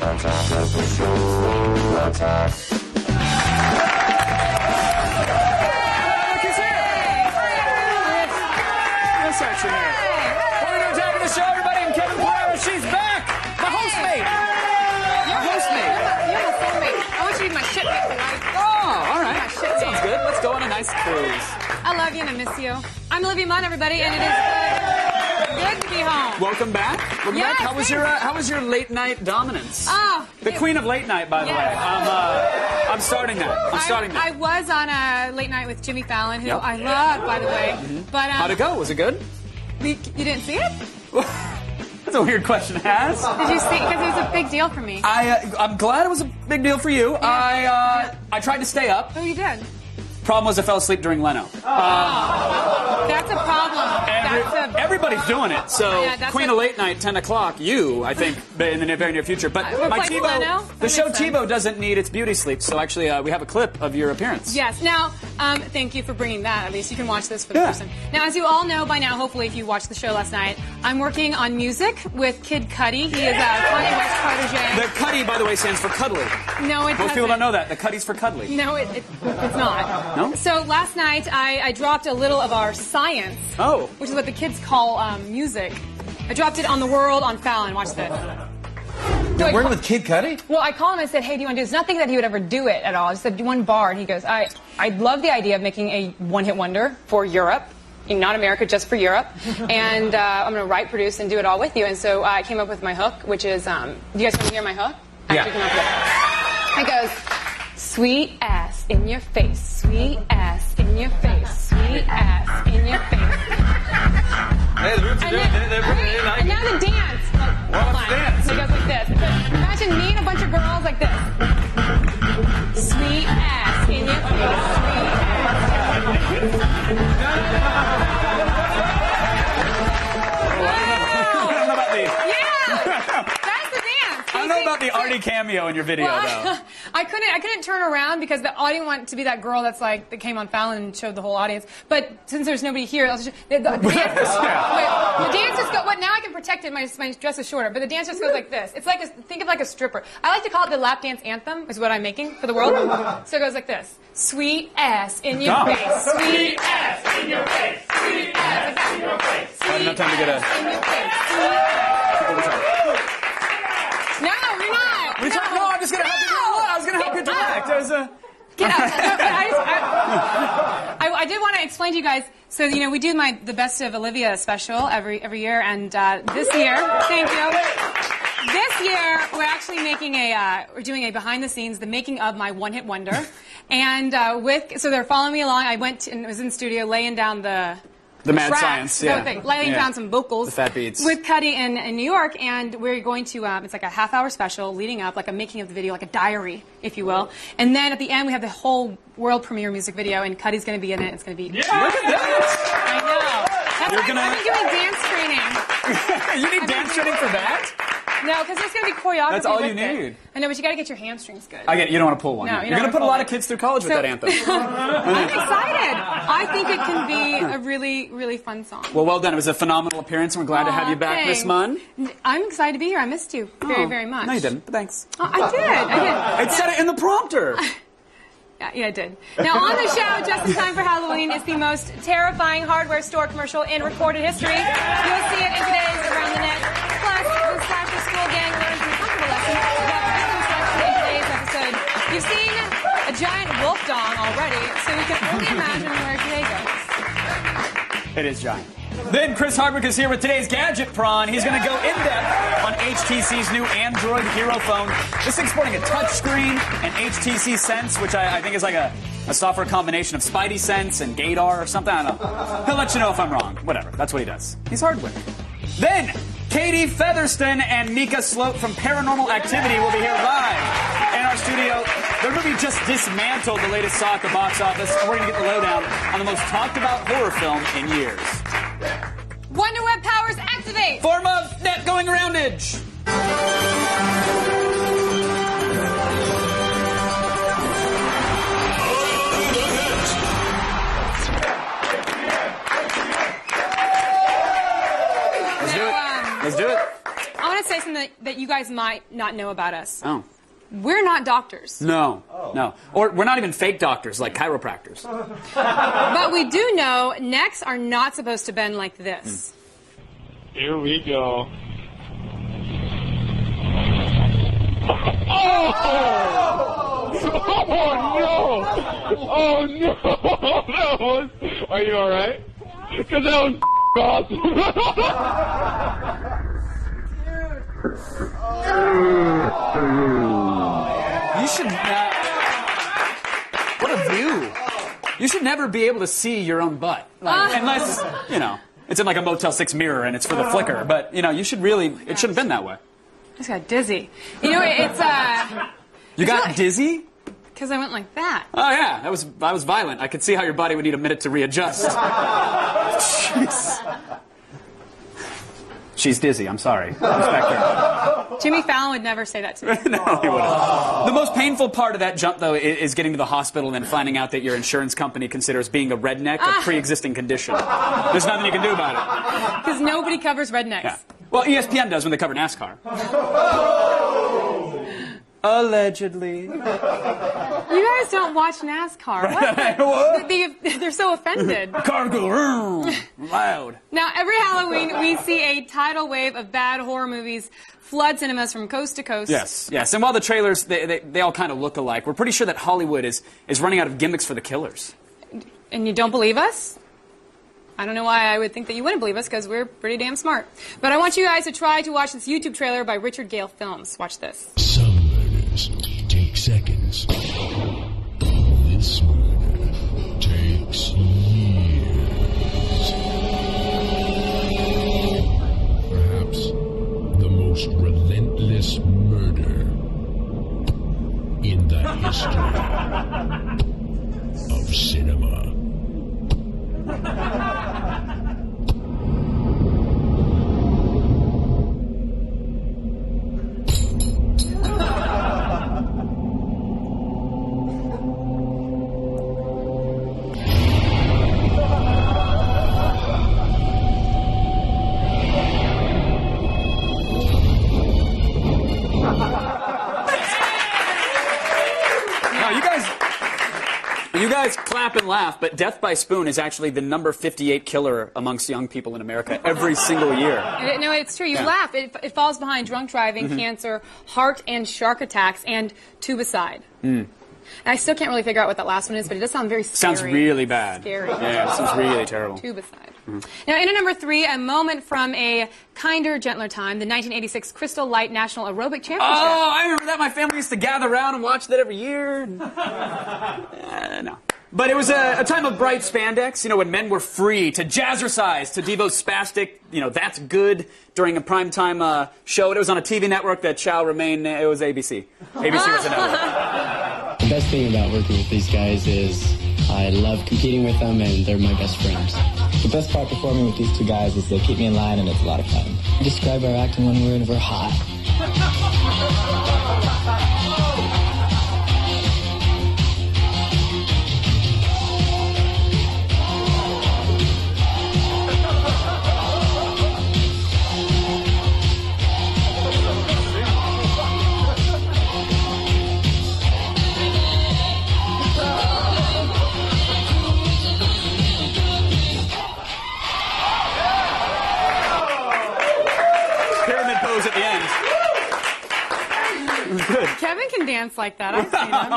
Attack of the show. Attack. Section here. Welcome to Attack of the Show, everybody. I'm Kevin Pereira. She's back. My hostmate. Your hostmate. You're my soulmate. I want you to be my shitmate tonight. Oh, all right. Shitmate. Sounds good. Let's go on a nice cruise. I love you and I miss you. I'm Olivia Munn, everybody, and it is good to be home. Welcome back. Welcome Yes, back. How was your late night dominance? Oh, The queen of late night, by the way. I'm starting that. I was on a late night with Jimmy Fallon, who I love, by the way. But How'd it go? Was it good? you didn't see it? That's a weird question to ask. Did you see? Because it was a big deal for me. I'm glad it was a big deal for you. Yeah. I tried to stay up. Oh, you did? Problem was I fell asleep during Leno. That's a problem. Everybody's doing it. So Yeah, Queen of Late Night, 10 o'clock. You, I think, in the very near future. But my like TiVo, Leno? the That show makes sense. TiVo doesn't need its beauty sleep. So actually, we have a clip of your appearance. Yes. Now, thank you for bringing that. At least you can watch this for the Yeah. person. Now, as you all know by now, hopefully, if you watched the show last night, I'm working on music with Kid Cudi. He is a Kanye West protege. The Cudi, by the way, stands for cuddly. No, it Most people doesn't. don't know that. The Cudi's for cuddly. No, it's not. No? So last night, I dropped a little of our science, Oh. which is what the kids call music. I dropped it on the world on Fallon. Watch this. So Working with Kid Cudi? Well, I called him and said, hey, do you want to do this? Not thinking that he would ever do it at all. I just said one bar, and he goes, I love the idea of making a one-hit wonder for Europe. Not America, just for Europe. And I'm going to write, produce, and do it all with you. And so I came up with my hook, which is, do you guys want to hear my hook? I actually came up with it. It goes, sweet ass in your face, sweet ass in your face, sweet ass in your face. Hey, the roots are And, doing it. then, and now the dance. Hold on. dance? It goes like this. It goes, imagine me and a bunch of girls like this. Sweet ass in your face. Sweet I don't know about the... Yeah! That's the dance. I don't know about the Artie cameo in your video, though. I couldn't turn around because I didn't want to be that girl that came on Fallon and showed the whole audience. But since there's nobody here, the dance just go. Now I can protect it. My dress is shorter, but the dance just goes like this. It's like think of like a stripper. I like to call it the lap dance anthem. Is what I'm making for the world. So it goes like this: sweet ass in your face, sweet ass in your face, sweet ass in your face. I have enough time to get a... In your face. No, you're not. No, I'm just going to help you do what? I was going to help you direct. There's a... Get out. I did want to explain to you guys. So we do the Best of Olivia special every year, and this year, thank you. This year we're actually we're doing a behind the scenes, the making of my one hit wonder, and so they're following me along. I went and was in the studio laying down the mad tracks, science, yeah. laying down some vocals, The fat beats. with Cudi in New York, and we're going to. It's like a half-hour special leading up, like a making of the video, like a diary, if you will. And then at the end, we have the whole world premiere music video, and Cudi's going to be in it. It's going to be. Look at that! I know. That's You're why gonna- I've been doing dance training. You need dance training for that? No, because there's going to be choreography. That's all you with it. need. I know, but you got to get your hamstrings good. I get you don't want to pull one. No, You're you don't going to put a wanna lot of pull kids through college with So- that anthem. I'm excited. I think it can be a really, really fun song. Well done. It was a phenomenal appearance, and we're glad to have you back, Miss Munn. I'm excited to be here. I missed you very, very much. No, you didn't, but thanks. Oh, I did. It said it in the prompter. Yeah, I did. Now, on the show, just in time for Halloween, is the most terrifying hardware store commercial in recorded history. You'll see it in today's Around the Net. Plus, the Slasher School Gang learns an uncomfortable lesson about reconstruction in today's episode. You've seen a giant wolf dong already, so we can only imagine where today goes. It is giant. Then Chris Hardwick is here with today's Gadget Prawn. He's going to go in-depth on HTC's new Android Hero phone. This thing's sporting a touchscreen and HTC Sense, which I think is like a software combination of Spidey Sense and Gator or something. I don't know. He'll let you know if I'm wrong. Whatever. That's what he does. He's Hardwick. Then Katie Featherston and Mika Sloat from Paranormal Activity will be here live in our studio. Their movie just dismantled the latest saw at the box office, and we're going to get the lowdown on the most talked about horror film in years. Wonder Web powers activate! Form of net going roundage. Let's do it. Let's do it. I want to say something that you guys might not know about us. Oh. We're not doctors. No. No. Or we're not even fake doctors like chiropractors. But we do know necks are not supposed to bend like this. Here we go. Oh no! That was. Are you all right? Because that was awesome. You should. What a view! You should never be able to see your own butt, unless it's in like a Motel 6 mirror and it's for the flicker. But you should really. It shouldn't have been that way. I just got dizzy. It's You got dizzy? because I went like that. Oh yeah, I was violent. I could see how your body would need a minute to readjust. Jeez. She's dizzy. I'm sorry. Respect her. Jimmy Fallon would never say that to me. No, he wouldn't. The most painful part of that jump, though, is getting to the hospital and then finding out that your insurance company considers being a redneck a pre-existing condition. There's nothing you can do about it. Because nobody covers rednecks. Yeah. Well, ESPN does when they cover NASCAR. Allegedly. You guys don't watch NASCAR. What? They're so offended. Cargo, loud. Now, every Halloween, we see a tidal wave of bad horror movies flood cinemas from coast to coast. Yes, yes. And while the trailers, they all kind of look alike, we're pretty sure that Hollywood is running out of gimmicks for the killers. And you don't believe us? I don't know why I would think that you wouldn't believe us, because we're pretty damn smart. But I want you guys to try to watch this YouTube trailer by Richard Gale Films. Watch this. Some murders take seconds. This murder takes years. Perhaps the most relentless murder in the history of cinema. You guys clap and laugh, but death by spoon is actually the number 58 killer amongst young people in America every single year. No, it's true. You laugh. It falls behind drunk driving, cancer, heart and shark attacks, and tubicide. And I still can't really figure out what that last one is, but it does sound very scary. Sounds really bad. Scary. Yeah, it sounds really terrible. Tubicide. Now, in at number 3, a moment from a kinder, gentler time, the 1986 Crystal Light National Aerobic Championship. Oh, I remember that. My family used to gather around and watch that every year. No. But it was a time of bright spandex, when men were free to jazzercise, to devote spastic, that's good, during a primetime show. It was on a TV network that shall remain, it was ABC. ABC was the network. The best thing about working with these guys is I love competing with them, and they're my best friends. The best part performing with these two guys is they keep me in line, and it's a lot of fun. Describe our act in one word: we're hot. Pyramid pose at the end. Good. Kevin can dance like that. I've seen him.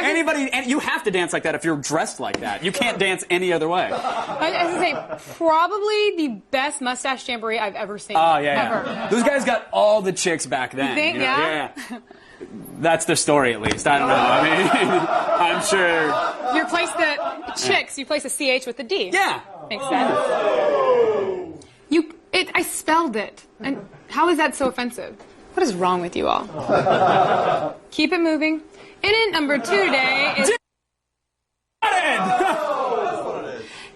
Anybody, and you have to dance like that if you're dressed like that. You can't dance any other way. I was going to say, probably the best mustache jamboree I've ever seen. Oh, yeah, Ever. yeah. Those guys got all the chicks back then. You think? Yeah? That's their story, at least. I don't know. I mean, I'm sure. You replace the chicks, you replace a CH with a D. Yeah. Makes sense. I spelled it. And how is that so offensive? What is wrong with you all? Keep it moving. In at number 2 today is...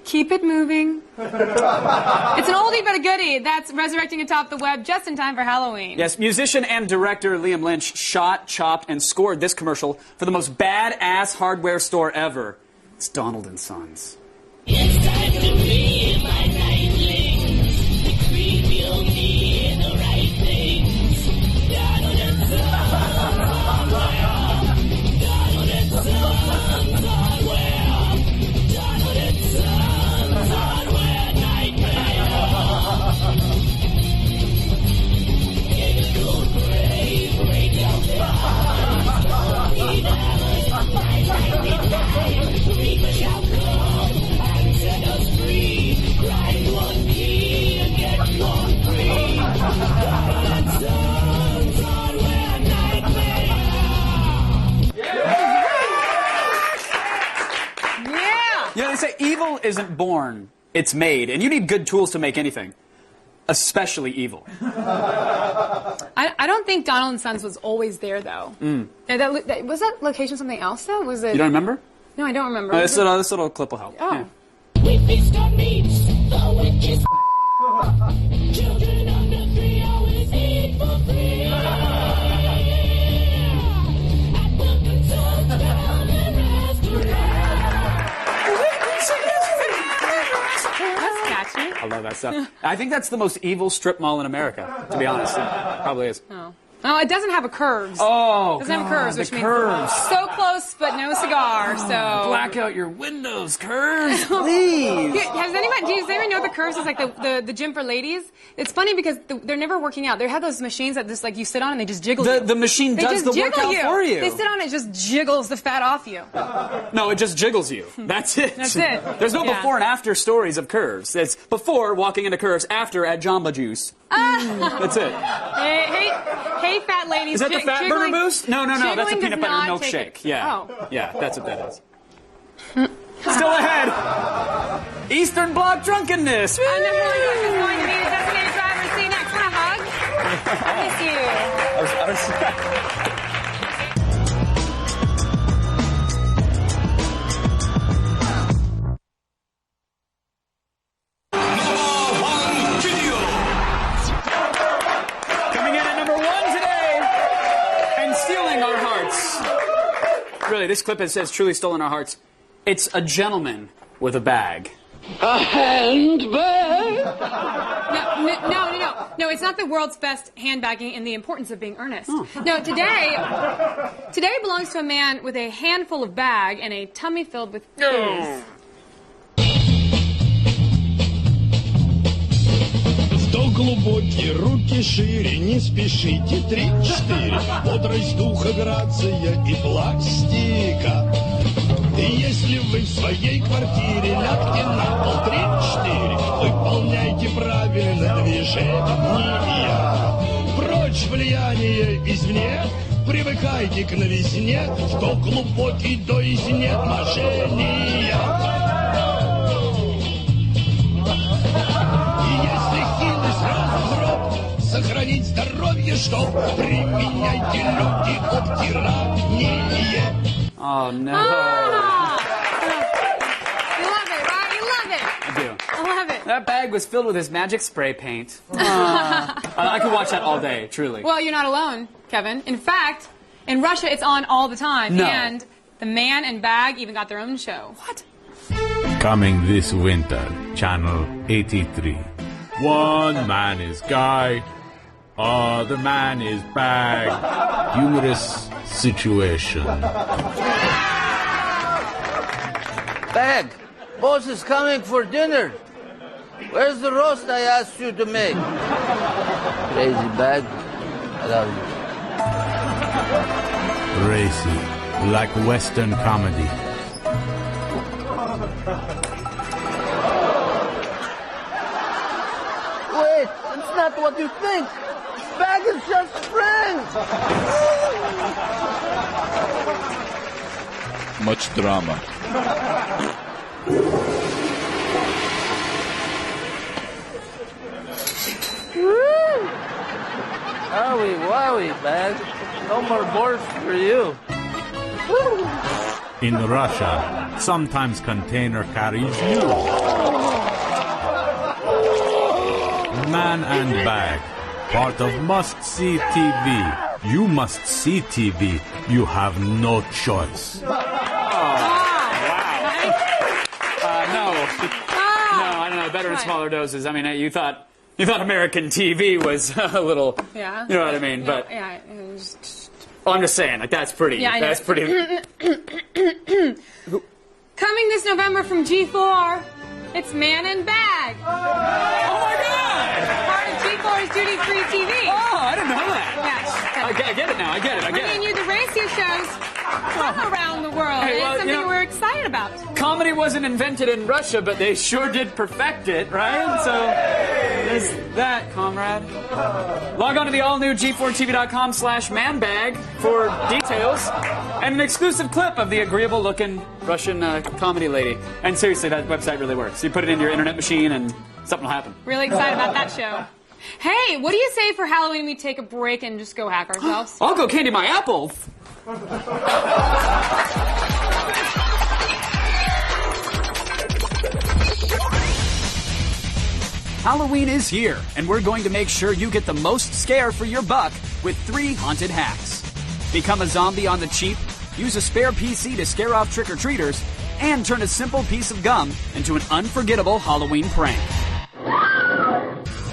Keep it moving. It's an oldie but a goodie. That's resurrecting atop the web just in time for Halloween. Yes, musician and director Liam Lynch shot, chopped, and scored this commercial for the most badass hardware store ever. It's Donald & Sons. It's time to be my nightlings. The creep you'll be Evil isn't born, it's made. And you need good tools to make anything, especially evil. I don't think Donald and Sons was always there, though. Was that location something else, though? Was it? You don't remember? No, I don't remember. This little clip will help. Oh. Yeah. We feast on meats, the witches. Children under 3 always eat for free. At Welcome to That's catchy. I love that stuff. I think that's the most evil strip mall in America, to be honest. It probably is. Oh, it doesn't have a curves. Oh, it doesn't have curves, the which curves. means so close but no cigar. So Black out your windows, curves, please. Does anyone know the curves is like the gym for ladies? It's funny because they're never working out. They have those machines that just like you sit on and they just jiggle you. The machine does the workout for you. They sit on it, it just jiggles the fat off you. No, it just jiggles you. That's it. That's it. There's no before and after stories of curves. It's before walking into curves, after at Jamba Juice. That's it. Hey, fat ladies. Is that the fat burner boost? No. That's a jiggling peanut does butter not milkshake. take Yeah. Oh. Yeah, that's what that is. Still ahead. Eastern Bloc drunkenness. I'm just really good. This is going to be the designated driver. See you next. Want a hug? I miss you. Coming in at number 1 today and stealing our hearts. Really, this clip has truly stolen our hearts. It's a gentleman with a bag. A handbag? No, it's not the world's best handbagging and the importance of being earnest. No, today belongs to a man with a handful of bag and a tummy filled with booze. Вдох глубокий, руки шире, не спешите, 3-4. Бодрость духа, грация и пластика. И если вы в своей квартире лягте на пол 3-4, выполняйте правильно движения. Прочь влияние извне, привыкайте к новизне, вдох глубокий до изнеможения. Сохранить здоровье, чтоб применяйте люди обтирание. Oh, no. You love it, right? You love it. I do. I love it. That bag was filled with his magic spray paint. I could watch that all day, truly. Well, you're not alone, Kevin. In fact, in Russia, it's on all the time. No. And the man and bag even got their own show. What? Coming this winter, Channel 83. One man is Guy, other man is Bag. Humorous situation. Bag, boss is coming for dinner. Where's the roast I asked you to make? Crazy Bag, I love you. Racy, like Western comedy. Wait, it's not what you think. Bag is just friends. Much drama. Wowie, Bag. No more boards for you. In Russia, sometimes container carries you. Man and Bag, part of must-see TV. You must see TV. You have no choice. No, I don't know. Better in smaller doses. I mean, you thought American TV was a little. Yeah. You know what I mean? But Yeah. It was... well, I'm just saying, like that's pretty. Yeah, I know. That's pretty. Coming this November from G4, it's Man and Bag. Oh my God! Part of G4's duty-free TV. Oh, I didn't know that. Yeah. I get it now. I get it. Bringing you the racier shows from around the world. Hey, well, it's something we're excited about. Comedy wasn't invented in Russia, but they sure did perfect it, right? So. is that, comrade? Log on to the all-new G4TV.com/manbag for details and an exclusive clip of the agreeable-looking Russian comedy lady. And seriously, that website really works. You put it into your internet machine and something will happen. Really excited about that show. Hey, what do you say for Halloween we take a break and just go hack ourselves? I'll go candy my apples. Halloween is here, and we're going to make sure you get the most scare for your buck with 3 haunted hacks. Become a zombie on the cheap, use a spare PC to scare off trick-or-treaters, and turn a simple piece of gum into an unforgettable Halloween prank.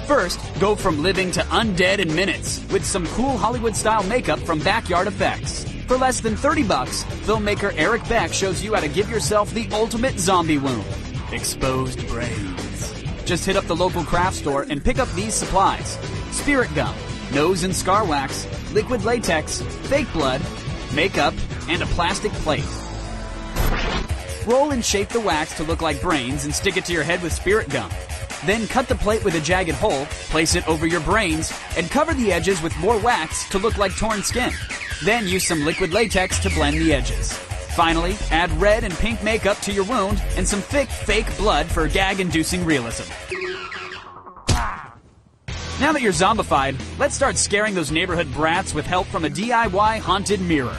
First, go from living to undead in minutes with some cool Hollywood-style makeup from Backyard Effects. For less than $30, filmmaker Eric Beck shows you how to give yourself the ultimate zombie wound. Exposed brains. Just hit up the local craft store and pick up these supplies. Spirit gum, nose and scar wax, liquid latex, fake blood, makeup, and a plastic plate. Roll and shape the wax to look like brains and stick it to your head with spirit gum. Then cut the plate with a jagged hole, place it over your brains, and cover the edges with more wax to look like torn skin. Then use some liquid latex to blend the edges. Finally, add red and pink makeup to your wound and some thick, fake blood for gag-inducing realism. Now that you're zombified, let's start scaring those neighborhood brats with help from a DIY haunted mirror.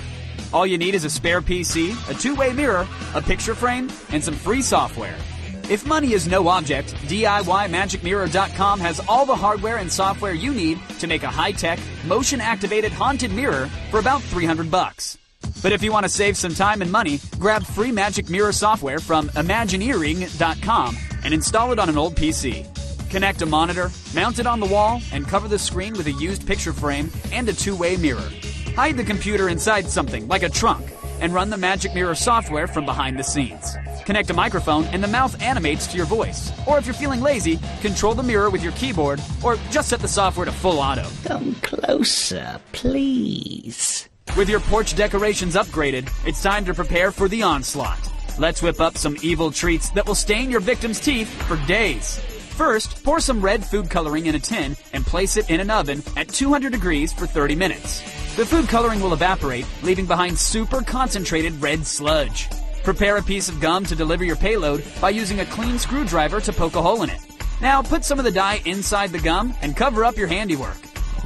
All you need is a spare PC, a 2-way mirror, a picture frame, and some free software. If money is no object, DIYMagicMirror.com has all the hardware and software you need to make a high-tech, motion-activated haunted mirror for about $300. But if you want to save some time and money, grab free Magic Mirror software from Imagineering.com and install it on an old PC. Connect a monitor, mount it on the wall, and cover the screen with a used picture frame and a 2-way mirror. Hide the computer inside something, like a trunk, and run the Magic Mirror software from behind the scenes. Connect a microphone and the mouth animates to your voice. Or if you're feeling lazy, control the mirror with your keyboard, or just set the software to full auto. Come closer, please. With your porch decorations upgraded, it's time to prepare for the onslaught. Let's whip up some evil treats that will stain your victim's teeth for days. First, pour some red food coloring in a tin and place it in an oven at 200 degrees for 30 minutes. The food coloring will evaporate, leaving behind super concentrated red sludge. Prepare a piece of gum to deliver your payload by using a clean screwdriver to poke a hole in it. Now put some of the dye inside the gum and cover up your handiwork.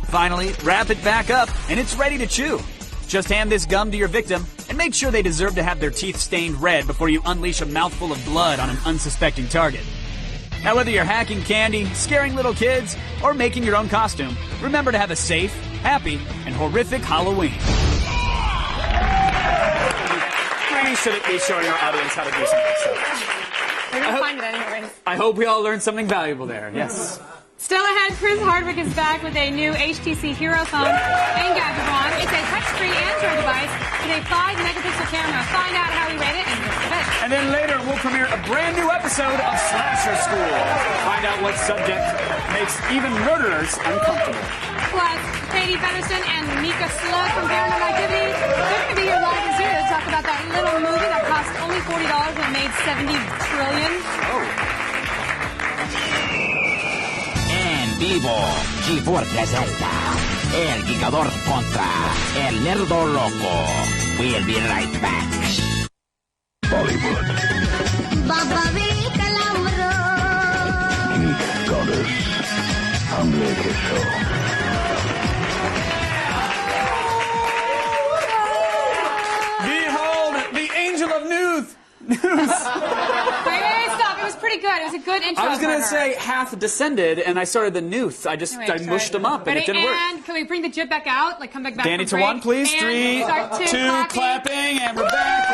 Finally, wrap it back up and it's ready to chew. Just hand this gum to your victim and make sure they deserve to have their teeth stained red before you unleash a mouthful of blood on an unsuspecting target. Now, whether you're hacking candy, scaring little kids, or making your own costume, remember to have a safe, happy, and horrific Halloween. We shouldn't be showing our audience how to do something. So. We're going to find it anyways. I hope we all learned something valuable there. Yes. Still ahead, Chris Hardwick is back with a new HTC Hero phone and gadget. It's a touchscreen Android device with a 5-megapixel camera. Find out how he ran it in just a bit. And then later, we'll premiere a brand new episode of Slasher School. Find out what subject makes even murderers uncomfortable. Plus, Katie Featherston and Mika Slug from Paranormal Activity. They're going to be here live and here to talk about that little movie that cost only $40 and made $70 trillion. Oh. Vivo, G4 presenta El Gigador contra El Nerdo Loco. We'll be right back. Bollywood. King Goddess. Humble के show. Behold, the angel of news. Hey, stop. It was pretty good. It was a good intro. I was going for to her. say hath descended, and I started the Nuth. I mushed them up, and it didn't work. And can we bring the jib back out? Like, come back Danny from to break? one, please. And 3, start 2, clapping, and we're back.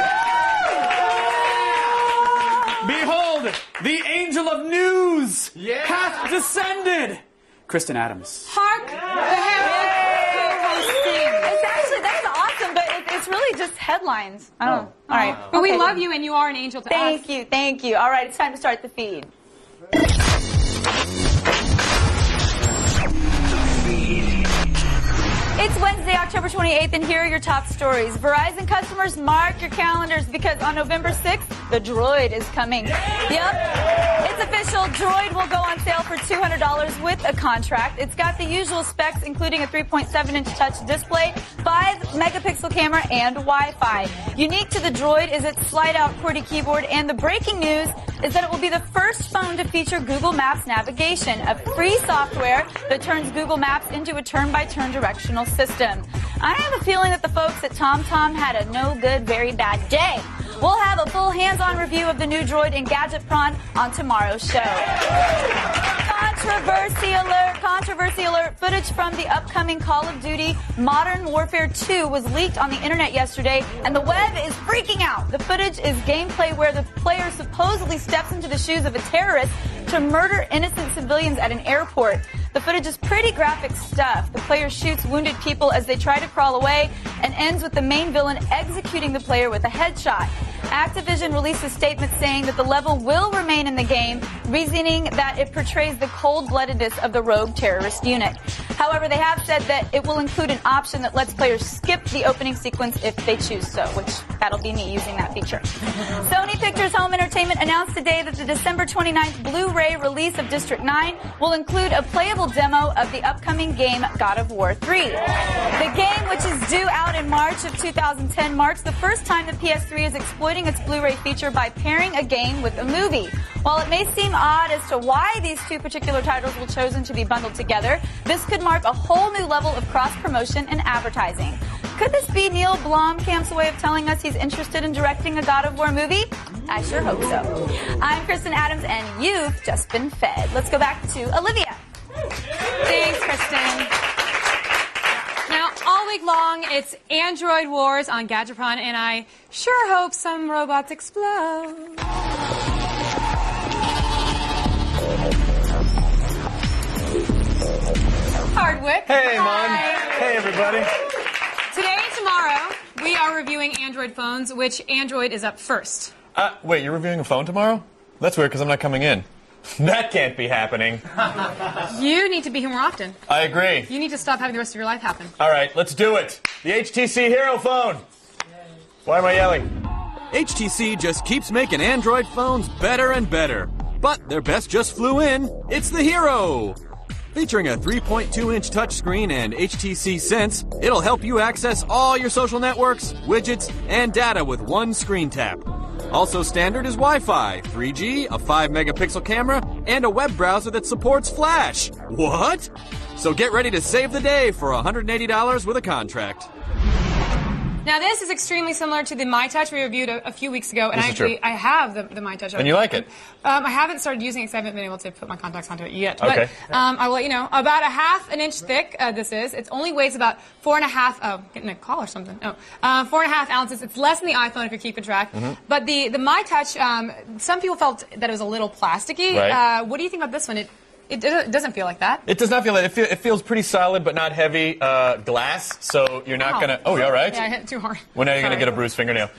Behold, the angel of news hath descended. Kristen Adams. Hark the herald co-hosting. That's awesome, but it's really just headlines. I don't know. All right. But we love you, and you are an angel to us. Thank you. All right, it's time to start the feed. It's Wednesday, October 28th, and here are your top stories. Verizon customers, mark your calendars because on November 6th, the droid is coming. Yep. It's it's official. Droid will go on sale for $200 with a contract. It's got the usual specs, including a 3.7-inch touch display, 5-megapixel camera, and Wi-Fi. Unique to the Droid is its slide-out QWERTY keyboard, and the breaking news is that it will be the first phone to feature Google Maps navigation, a free software that turns Google Maps into a turn-by-turn directional system. I have a feeling that the folks at TomTom had a no-good, very bad day. We'll have a full hands-on review of the new Droid in Gadget Prawn on tomorrow's show. Controversy alert. Footage from the upcoming Call of Duty Modern Warfare 2 was leaked on the internet yesterday, and the web is freaking out. The footage is gameplay where the player supposedly steps into the shoes of a terrorist to murder innocent civilians at an airport. The footage is pretty graphic stuff. The player shoots wounded people as they try to crawl away and ends with the main villain executing the player with a headshot. Activision released a statement saying that the level will remain in the game, reasoning that it portrays the cold-bloodedness of the rogue terrorist unit. However, they have said that it will include an option that lets players skip the opening sequence if they choose so, which that'll be me using that feature. Sony Pictures Home Entertainment announced today that the December 29th Blu-ray release of District 9 will include a playable demo of the upcoming game God of War 3. The game, which is due out in March of 2010, marks the first time the PS3 is exploiting its Blu-ray feature by pairing a game with a movie. While it may seem odd as to why these two particular titles were chosen to be bundled together, this could mark a whole new level of cross-promotion and advertising. Could this be Neil Blomkamp's way of telling us he's interested in directing a God of War movie? I sure hope so. I'm Kristen Adams, and you've just been fed. Let's go back to Olivia. Thanks, Kristen. Now, all week long, it's Android Wars on Gadgetron, and I sure hope some robots explode. Hardwick. Hey, Hi. Mom. Hey, everybody. Today and tomorrow, we are reviewing Android phones, which Android is up first. Wait, you're reviewing a phone tomorrow? That's weird because I'm not coming in. That can't be happening. You need to be here more often. I agree. You need to stop having the rest of your life happen. All right, let's do it. The HTC Hero phone. Why am I yelling? HTC just keeps making Android phones better and better. But their best just flew in. It's the Hero. Featuring a 3.2-inch touchscreen and HTC Sense, it'll help you access all your social networks, widgets, and data with one screen tap. Also standard is Wi-Fi, 3G, a 5-megapixel camera, and a web browser that supports Flash. What? So get ready to save the day for $180 with a contract. Now, this is extremely similar to the MyTouch we reviewed a few weeks ago, and I have the MyTouch. And you like it? I haven't started using it because I haven't been able to put my contacts onto it yet. Okay. But I will let you know. About a half an inch thick, this is. It only weighs about 4.5, oh, getting a call or something. 4.5 ounces. It's less than the iPhone if you're keeping track. Mm-hmm. But the MyTouch, some people felt that it was a little plasticky. Right. What do you think about this one? It doesn't feel like that. It does not feel like it. It feels pretty solid, but not heavy glass. So you're not gonna. Oh, you're all right. Yeah, I hit it too hard. Well, now you're gonna get a bruised fingernail.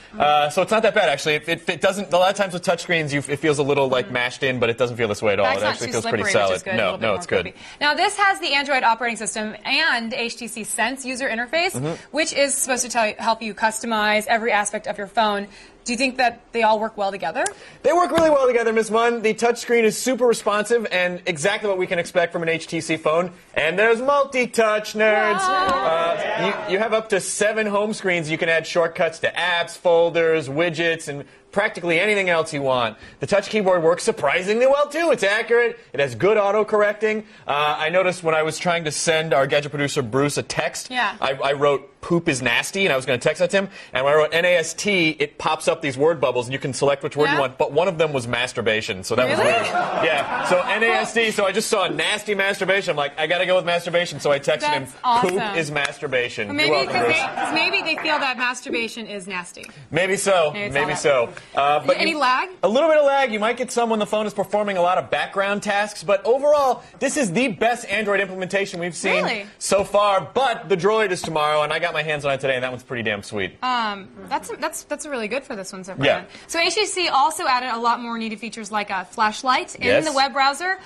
So it's not that bad actually. It doesn't. A lot of times with touchscreens, it feels a little like mashed in, but it doesn't feel this way at all. That's it actually not too feels slippery, pretty solid. which is good. No, it's good. Now this has the Android operating system and HTC Sense user interface, which is supposed to help you customize every aspect of your phone. Do you think that they all work well together? They work really well together, Miss Munn. The touchscreen is super responsive and exactly what we can expect from an HTC phone. And there's multi-touch, nerds. You have up to 7 home screens. You can add shortcuts to apps, folders, widgets, and practically anything else you want. The touch keyboard works surprisingly well, too. It's accurate. It has good auto-correcting. I noticed when I was trying to send our gadget producer, Bruce, a text, I wrote, "Poop is nasty," and I was going to text that to him. And when I wrote NAST, it pops up these word bubbles, and you can select which word you want. But one of them was masturbation, so that was weird. Yeah, so NAST, so I just saw nasty masturbation. I'm like, I got to go with masturbation, so I texted him, awesome. "Poop is masturbation." Maybe You're welcome, Bruce. maybe they feel that masturbation is nasty. Maybe so. Maybe so. But any lag? A little bit of lag. You might get some when the phone is performing a lot of background tasks. But overall, this is the best Android implementation we've seen so far. But the Droid is tomorrow, and I got my hands on it today, and that one's pretty damn sweet. That's really good for this one so far. Yeah. So HTC also added a lot more needed features like a flashlight in the web browser.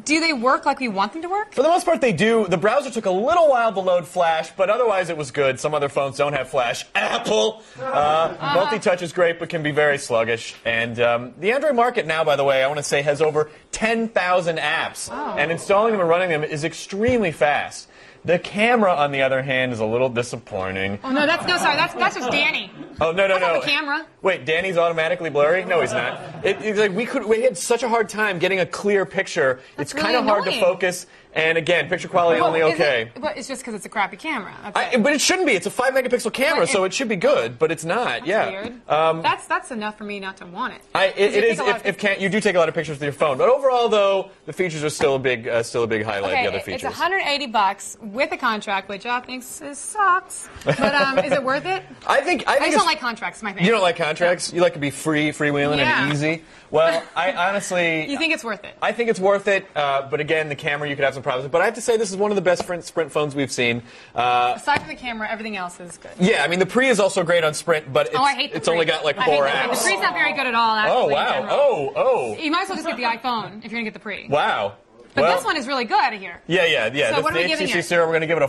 do they work like we want them to work? For the most part, they do. The browser took a little while to load Flash, but otherwise it was good. Some other phones don't have Flash. Apple! Multi-touch is great, but can be very sluggish. And the Android market now, by the way, I want to say has over 10,000 apps. And installing them and running them is extremely fast. The camera, on the other hand, is a little disappointing. Oh, no, that's just Danny. Oh, no. That's not the camera. Wait, Danny's automatically blurry? No, he's not. It's like we had such a hard time getting a clear picture. That's it's kind of really hard to annoying. focus. And again, picture quality only okay. But it's just because it's a crappy camera. That's it. But it shouldn't be. It's a 5-megapixel camera, so it should be good. But it's not. That's weird. That's enough for me not to want it. It is if you do take a lot of pictures with your phone. But overall, though, the features are still a big highlight. Okay, the other features. it's $180 with a contract, which I think sucks. But is it worth it? I think I just don't like contracts. My thing. You don't like contracts? You like to be freewheeling and easy. Well, I honestly. You think it's worth it? I think it's worth it. But again, the camera you could have some problems with. But I have to say this is one of the best Sprint phones we've seen. Aside from the camera, everything else is good. Yeah, I mean the Pre is also great on Sprint, but I hate the it's Pre. only got like 4 apps. The Pre's not very good at all. Actually, Oh wow! Oh. You might as well just get the iPhone if you're gonna get the Pre. Wow. But this one is really good out of here. Yeah. So what are we the giving HTC it? Hero, we're going to give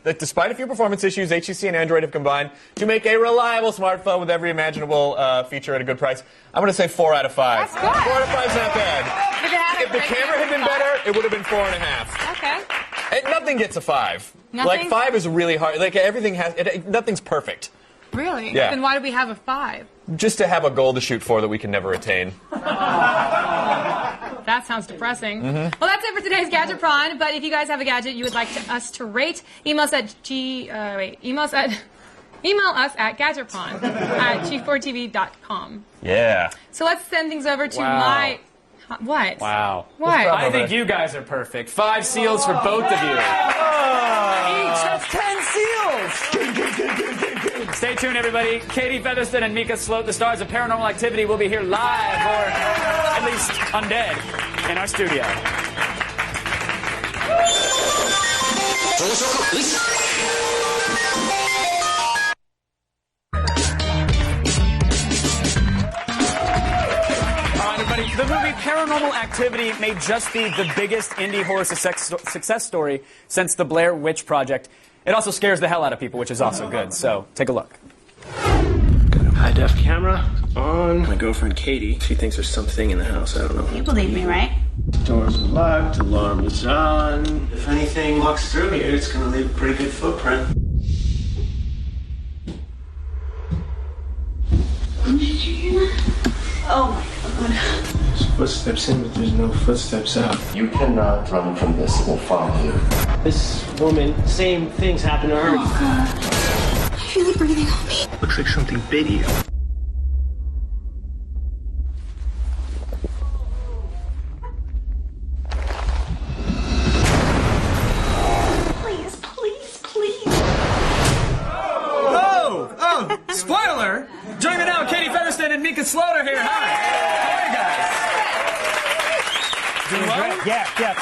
it despite a few performance issues, HTC and Android have combined to make a reliable smartphone with every imaginable feature at a good price. I'm going to say 4 out of 5. That's good. 4 out of 5 is not bad. If the camera had been better, it would have been 4.5. Okay. And nothing gets a 5. Nothing? Like 5 is really hard. Like nothing's perfect. Really? Yeah. Then why do we have a 5? Just to have a goal to shoot for that we can never attain. That sounds depressing. Mm-hmm. Well, that's it for today's Gadget Prawn. But if you guys have a gadget you would like us to rate, email us at gadgetprawn@g4tv.com. Yeah. So let's send things over to Wow. What? Wow. What? I think you guys are perfect. 5 seals for both of you. Each, that's 10 seals. Stay tuned, everybody. Katie Featherston and Mika Sloat, the stars of Paranormal Activity, will be here live, or at least undead, in our studio. The movie Paranormal Activity may just be the biggest indie horror success story since the Blair Witch Project. It also scares the hell out of people, which is also good. So take a look. Got a high-def camera on. My girlfriend Katie, she thinks there's something in the house. I don't know. You believe me, right? Doors are locked, alarm is on. If anything walks through here, it's gonna leave a pretty good footprint. Did you hear that? Oh my god. There's footsteps in, but there's no footsteps out. You cannot run from this. It will follow you. This woman, same things happen to her. Oh god. I feel like breathing on me. Looks like something bit you. Please, please, please. Oh! Spoiler! Join me now, Katie Featherston and Mika Slaughter here. Hi. How are you guys? Doing well? Yeah.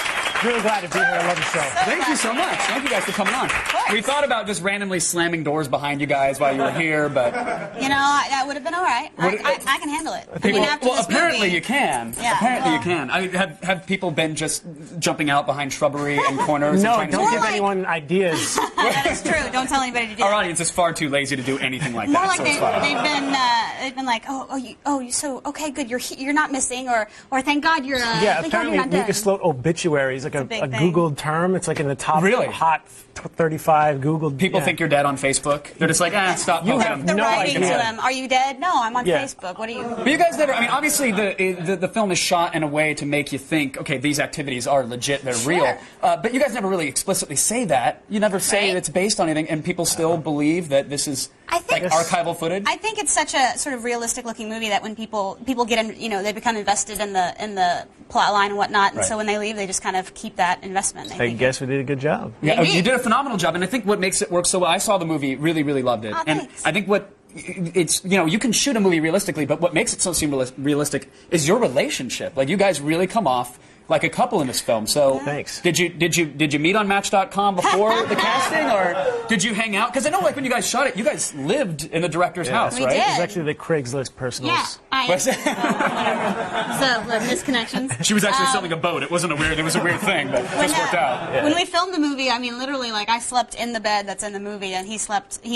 Really glad to be here. I love the show. Thank you so much. Thank you guys for coming on. We thought about just randomly slamming doors behind you guys while you were here, but... You know, that would have been all right. I can handle it. Apparently you can. Yeah, apparently you can. Have people been just jumping out behind shrubbery and corners? No, and don't give anyone ideas. That is true. Don't tell anybody to do Our it. audience is far too lazy to do anything like More that. like So it's fine. they've been like, so okay, good, you're not missing, or thank God you're. Yeah, thank God apparently you're not dead. Mika Sloat obituary is like a big thing. Googled term. It's like in the top Really? hot 35 Googled. People think you're dead on Facebook. They're just like, stop. You poking have them. They're writing to them. Are you dead? No, I'm on Yeah. Facebook. What are you? But you guys never. I mean, obviously the film is shot in a way to make you think, okay, these activities are legit, they're real. But you guys never really explicitly say that. You never say it's based on anything, and people still believe that this is like archival footage. I think it's such a sort of realistic-looking movie that when people get in, they become invested in the plot line and whatnot, and so when they leave, they just kind of keep that investment. I guess we did a good job. Yeah, you did a phenomenal job, and I think what makes it work so well. I saw the movie, really, really loved it, and I think it's you can shoot a movie realistically, but what makes it so seem realistic is your relationship. Like you guys really come off like a couple in this film. So thanks. Did you meet on Match.com before the casting, or did you hang out? Because I know, like when you guys shot it, you guys lived in the director's house, right? It was actually the Craigslist personals. Yeah, I Was it? so misconnections. She was actually selling a boat. It was a weird thing, but it just worked out. When we filmed the movie, I mean, literally, like, I slept in the bed that's in the movie, and he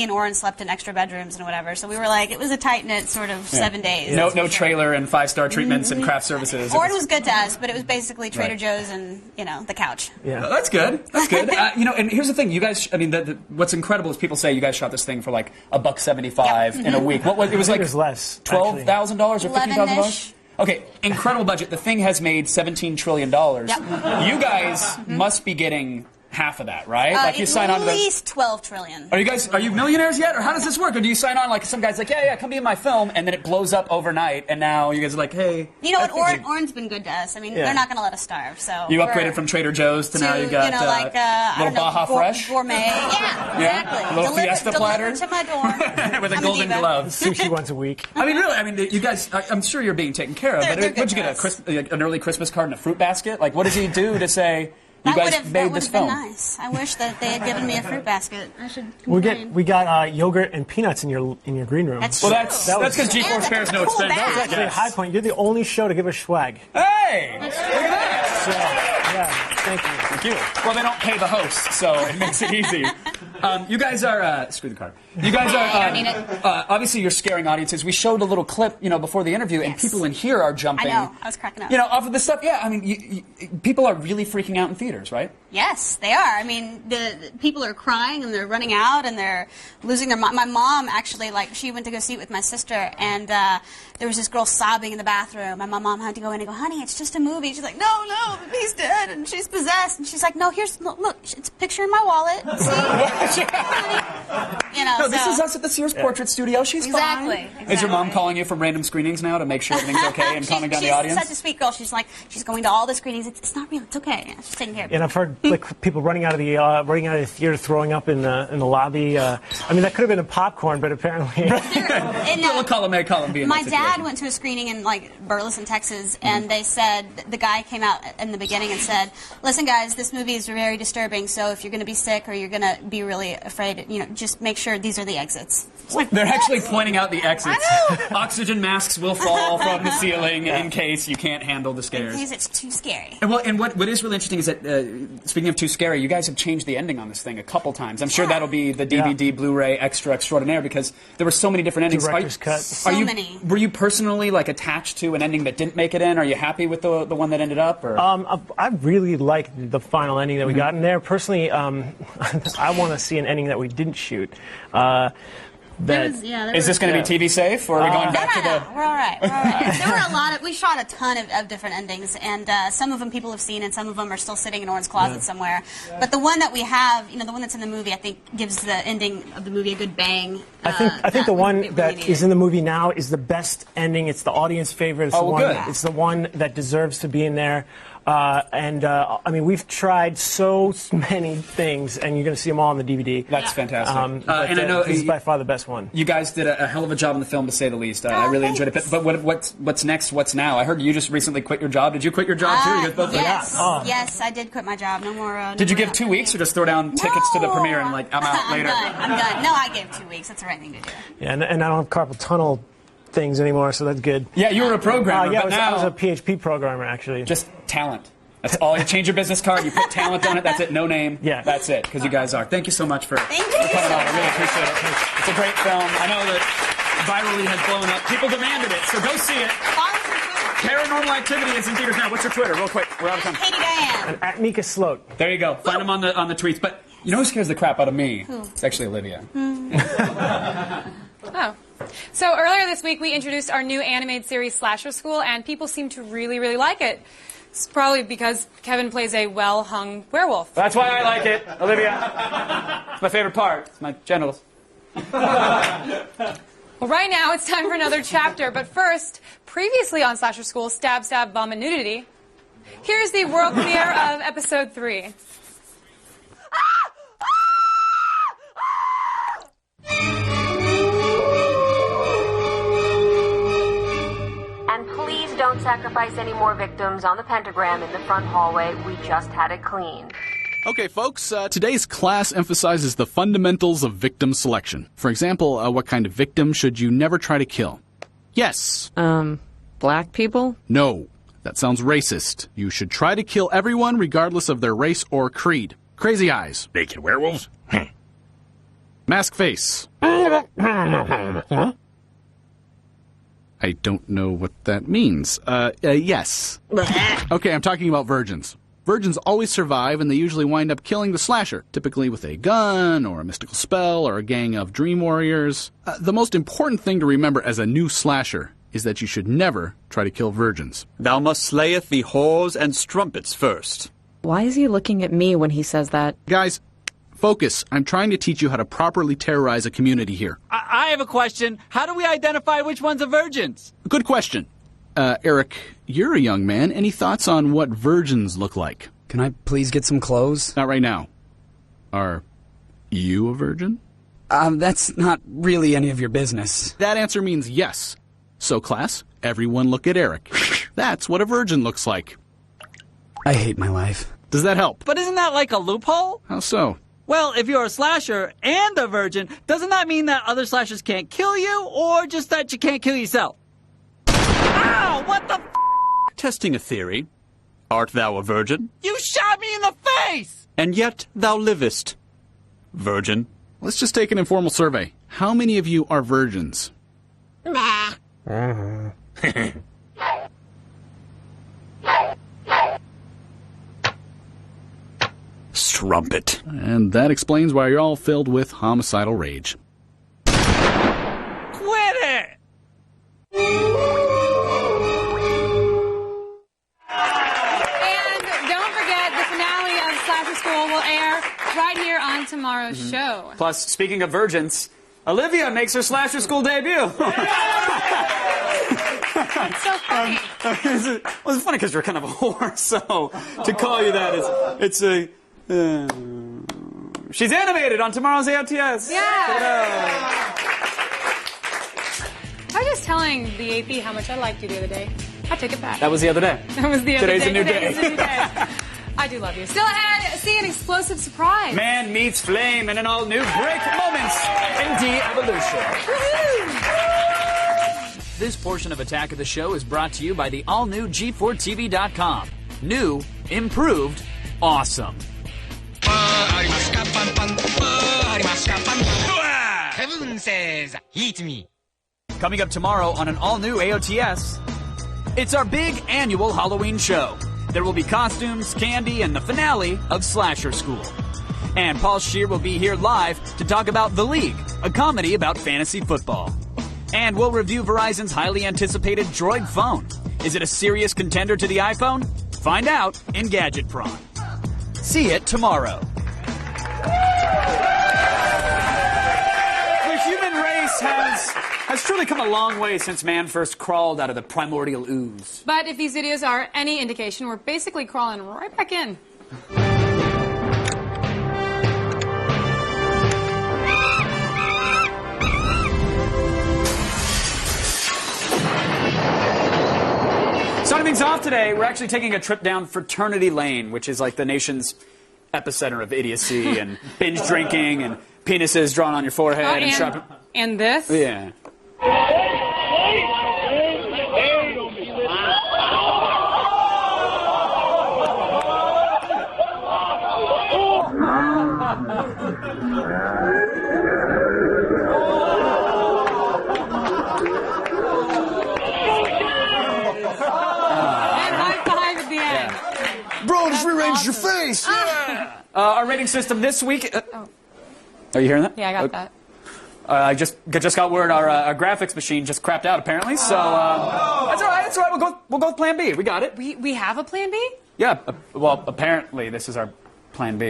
and Oren slept in extra bedrooms and whatever. So we were like, it was a tight-knit sort of 7 days. No trailer and 5-star treatments and craft services. Oren was good to us, but it was basically Trader Joe's and, the couch. Yeah, that's good. That's good. And here's the thing, you guys. I mean, what's incredible is people say you guys shot this thing for like $175 in a week. What was it? Was like less. $12,000 or $15,000. Okay, incredible budget. The thing has made $17 trillion. Yep. You guys must be getting half of that, right? Like you sign on to at least $12 trillion. Are you millionaires yet, or how does this work? Or do you sign on like some guy's like, yeah, come be in my film, and then it blows up overnight, and now you guys are like, hey. You know what? Oren's been good to us. I mean, they're not going to let us starve. So you upgraded from Trader Joe's to now you got little Baja Fresh gourmet. Yeah, exactly. A little Fiesta platter to my door with a golden glove. Sushi once a week. I mean, really. I mean, you guys. I'm sure you're being taken care of. But what'd you get? An early Christmas card and a fruit basket? Like, what does he do to say? You guys made this film. That would have been nice. I wish that they had given me a fruit basket. I should. We got yogurt and peanuts in your green room. That's that's because G4 Spares no expense. That was actually a high point. You're the only show to give us swag. Hey, look at that. So, yeah, thank you. Thank you. Well, they don't pay the host, so it makes it easy. You guys are screw the card. You guys are obviously you're scaring audiences. We showed a little clip, before the interview, and people in here are jumping. I know. I was cracking up. Off of the stuff. Yeah, I mean, people are really freaking out in theaters, right? Yes, they are. I mean, the people are crying and they're running out and they're losing their mind. My mom actually, she went to go see it with my sister, and there was this girl sobbing in the bathroom, and my mom had to go in and go, honey, it's just a movie. She's like, no, he's dead and she's possessed, and she's like, no, look, it's a picture in my wallet. See? No, this is us at the Sears Portrait Studio. She's fine. Is your mom calling you from random screenings now to make sure everything's okay and calming down the audience? She's such a sweet girl. She's like, she's going to all the screenings. It's not real. It's okay. Yeah, she's taking care of it. And I've heard people running out of the theater, throwing up in the lobby. I mean, that could have been a popcorn, but apparently. Column A, column B. My dad went to a screening in Burleson, Texas, and they said the guy came out in the beginning and said, "Listen, guys, this movie is very disturbing. So if you're going to be sick or you're going to be really afraid, just make sure these are the exits." They're actually pointing out the exits. Oxygen masks will fall from the ceiling in case you can't handle the scares. In case it's too scary. And what is really interesting is that, speaking of too scary, you guys have changed the ending on this thing a couple times. I'm sure that'll be the DVD, Blu-ray, extra extraordinaire, because there were so many different endings. Director's cut. So many. Were you personally attached to an ending that didn't make it in? Are you happy with the one that ended up? Or? I really liked the final ending that we got in there. Personally, I want to see an ending that we didn't shoot. Is this going to be TV safe, or are we going back to the... We're all right. There were we shot a ton of different endings, and some of them people have seen, and some of them are still sitting in Oren's closet somewhere. But the one that we have, the one that's in the movie, I think gives the ending of the movie a good bang. I think the one that is in the movie now is the best ending. It's the audience favorite. It's the one that deserves to be in there. I mean, we've tried so many things, and you're going to see them all on the DVD. That's fantastic. And I know this is by far the best one. You guys did a hell of a job in the film, to say the least. I really enjoyed it. But what's next? What's now? I heard you just recently quit your job. Did you quit your job too? You guys both Yes, I did quit my job. No more. Did you give 2 weeks, or just throw down tickets to the premiere and I'm out later? I'm done. No, I gave 2 weeks. That's the right thing to do. Yeah, and I don't have carpal tunnel things anymore, so that's good. Yeah, you were a programmer. But I was a PHP programmer, actually. Just talent. That's all. You change your business card, you put talent on it, that's it, no name. Yeah. That's it, because you guys are. Thank you so much for coming on. I really appreciate it. It's a great film. I know that virally has blown up. People demanded it, so go see it. Paranormal Activity is in theaters now. What's your Twitter, real quick? We're out of time. Katie Diane. And at Mika Sloat. There you go. Find them on the tweets. But you know who scares the crap out of me? Who? It's actually Olivia. Oh. So earlier this week, we introduced our new animated series, Slasher School, and people seem to really, really like it. It's probably because Kevin plays a well-hung werewolf. That's why I like it, Olivia. It's my favorite part. It's my genitals. Well, right now, it's time for another chapter. But first, previously on Slasher School, Stab, Stab, Vomit, Nudity, here's the world premiere of Episode 3. And please don't sacrifice any more victims on the pentagram in the front hallway. We just had it cleaned. Okay, folks, today's class emphasizes the fundamentals of victim selection. For example, what kind of victim should you never try to kill? Yes. Black people? No. That sounds racist. You should try to kill everyone regardless of their race or creed. Crazy eyes. Naked werewolves? Mask face. I don't know what that means. Yes. Okay, I'm talking about virgins. Virgins always survive, and they usually wind up killing the slasher, typically with a gun, or a mystical spell, or a gang of dream warriors. The most important thing to remember as a new slasher is that you should never try to kill virgins. Thou must slayeth the whores and strumpets first. Why is he looking at me when he says that? Guys, focus. I'm trying to teach you how to properly terrorize a community here. I have a question. How do we identify which ones are virgins? Good question. Eric, you're a young man. Any thoughts on what virgins look like? Can I please get some clothes? Not right now. Are you a virgin? That's not really any of your business. That answer means yes. So, class, everyone look at Eric. That's what a virgin looks like. I hate my life. Does that help? But isn't that like a loophole? How so? Well, if you're a slasher and a virgin, doesn't that mean that other slashers can't kill you, or just that you can't kill yourself? Ow! What the f***? Testing a theory. Art thou a virgin? You shot me in the face! And yet thou livest. Virgin. Let's just take an informal survey. How many of you are virgins? Nah. Strumpet. And that explains why you're all filled with homicidal rage. Quit it! Will air right here on tomorrow's show. Plus, speaking of virgins, Olivia makes her Slasher School debut. It's so funny. Well, it's funny because you're kind of a whore, so to call you that it's a... she's animated on tomorrow's AOTS. Yeah. I was just telling the AP how much I liked you the other day. I take it back. That was the other day. That was the other Today's day. a new day. Today's a new day. I do love you. Still ahead, see an explosive surprise. Man meets flame in an all-new break moments in de-evolution. This portion of Attack of the Show is brought to you by the all-new G4TV.com. New, improved, awesome. Kevin says, eat me. Coming up tomorrow on an all-new AOTS, it's our big annual Halloween show. There will be costumes, candy, and the finale of Slasher School. And Paul Scheer will be here live to talk about The League, a comedy about fantasy football. And we'll review Verizon's highly anticipated Droid phone. Is it a serious contender to the iPhone? Find out in Gadget Prawn. See it tomorrow. The human race has truly come a long way since man first crawled out of the primordial ooze. But if these videos are any indication, we're basically crawling right back in. Starting things off today, we're actually taking a trip down Fraternity Lane, which is like the nation's epicenter of idiocy and binge drinking and penises drawn on your forehead and sharp... And this? Yeah. Bro, just rearranged your face. Yeah. Our rating system this week... Are you hearing that? Yeah, I got that. I just got word our graphics machine just crapped out, apparently, so... That's all right, that's all right. We'll go with Plan B. We got it. We have a Plan B? Yeah, well, apparently this is our Plan B.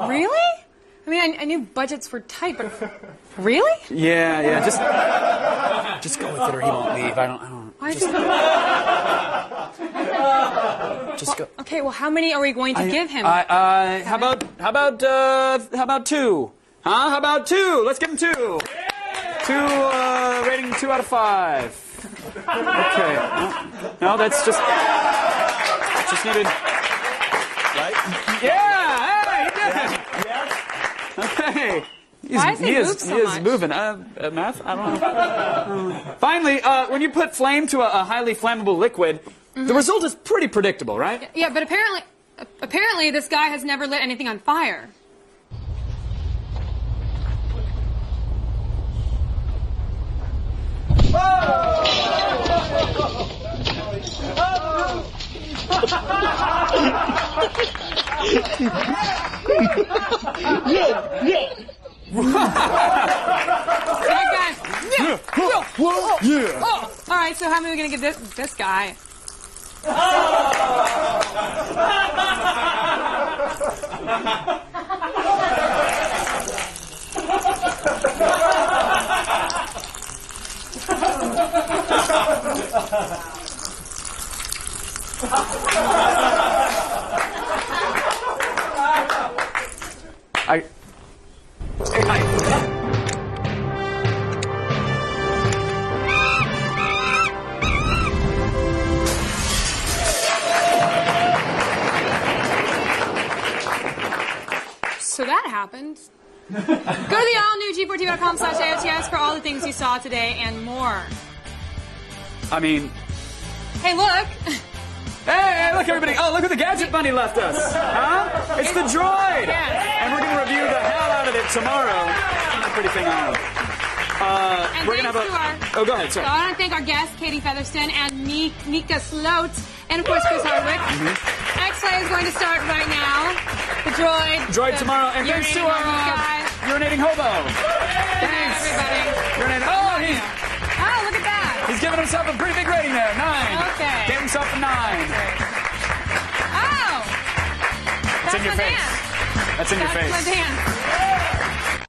Really? I mean, I knew budgets were tight, but... Really? Yeah, just go with it or he won't leave. I don't... Why Just go. Okay, well, how many are we going to give him? How about two? Huh? How about two? Let's give him two. Yeah! Rating 2 out of 5. Okay. No, that's just needed. Right? Yeah. Hey, you did. Yes. Okay. Why does he move so much? moving. Math? I don't know. Finally, when you put flame to a highly flammable liquid, the result is pretty predictable, right? Yeah, but apparently this guy has never lit anything on fire. All right, so how am I going to get this guy? So that happened. Go to the all-new G4TV.com/AOTS for all the things you saw today and more. I mean... Hey, look! Hey, look, everybody. Oh, look what the Gadget Bunny left us. Huh? It's the droid. Yes. And we're going to review the hell out of it tomorrow. Turn that pretty thing on. And we're going to have our... Oh, go ahead, sorry. So I want to thank our guests, Katie Featherston and Mika Sloat, and, of course, Chris Hardwick. X-Ray is going to start right now. The droid. Droid tomorrow. And thanks to our urinating hobo. Thanks. Everybody. Urinating... Oh, he's... Oh, look at that. He's giving himself a pretty big rating there. 9. Okay. Gave himself a 9. Oh. That's in your face. That's in your face.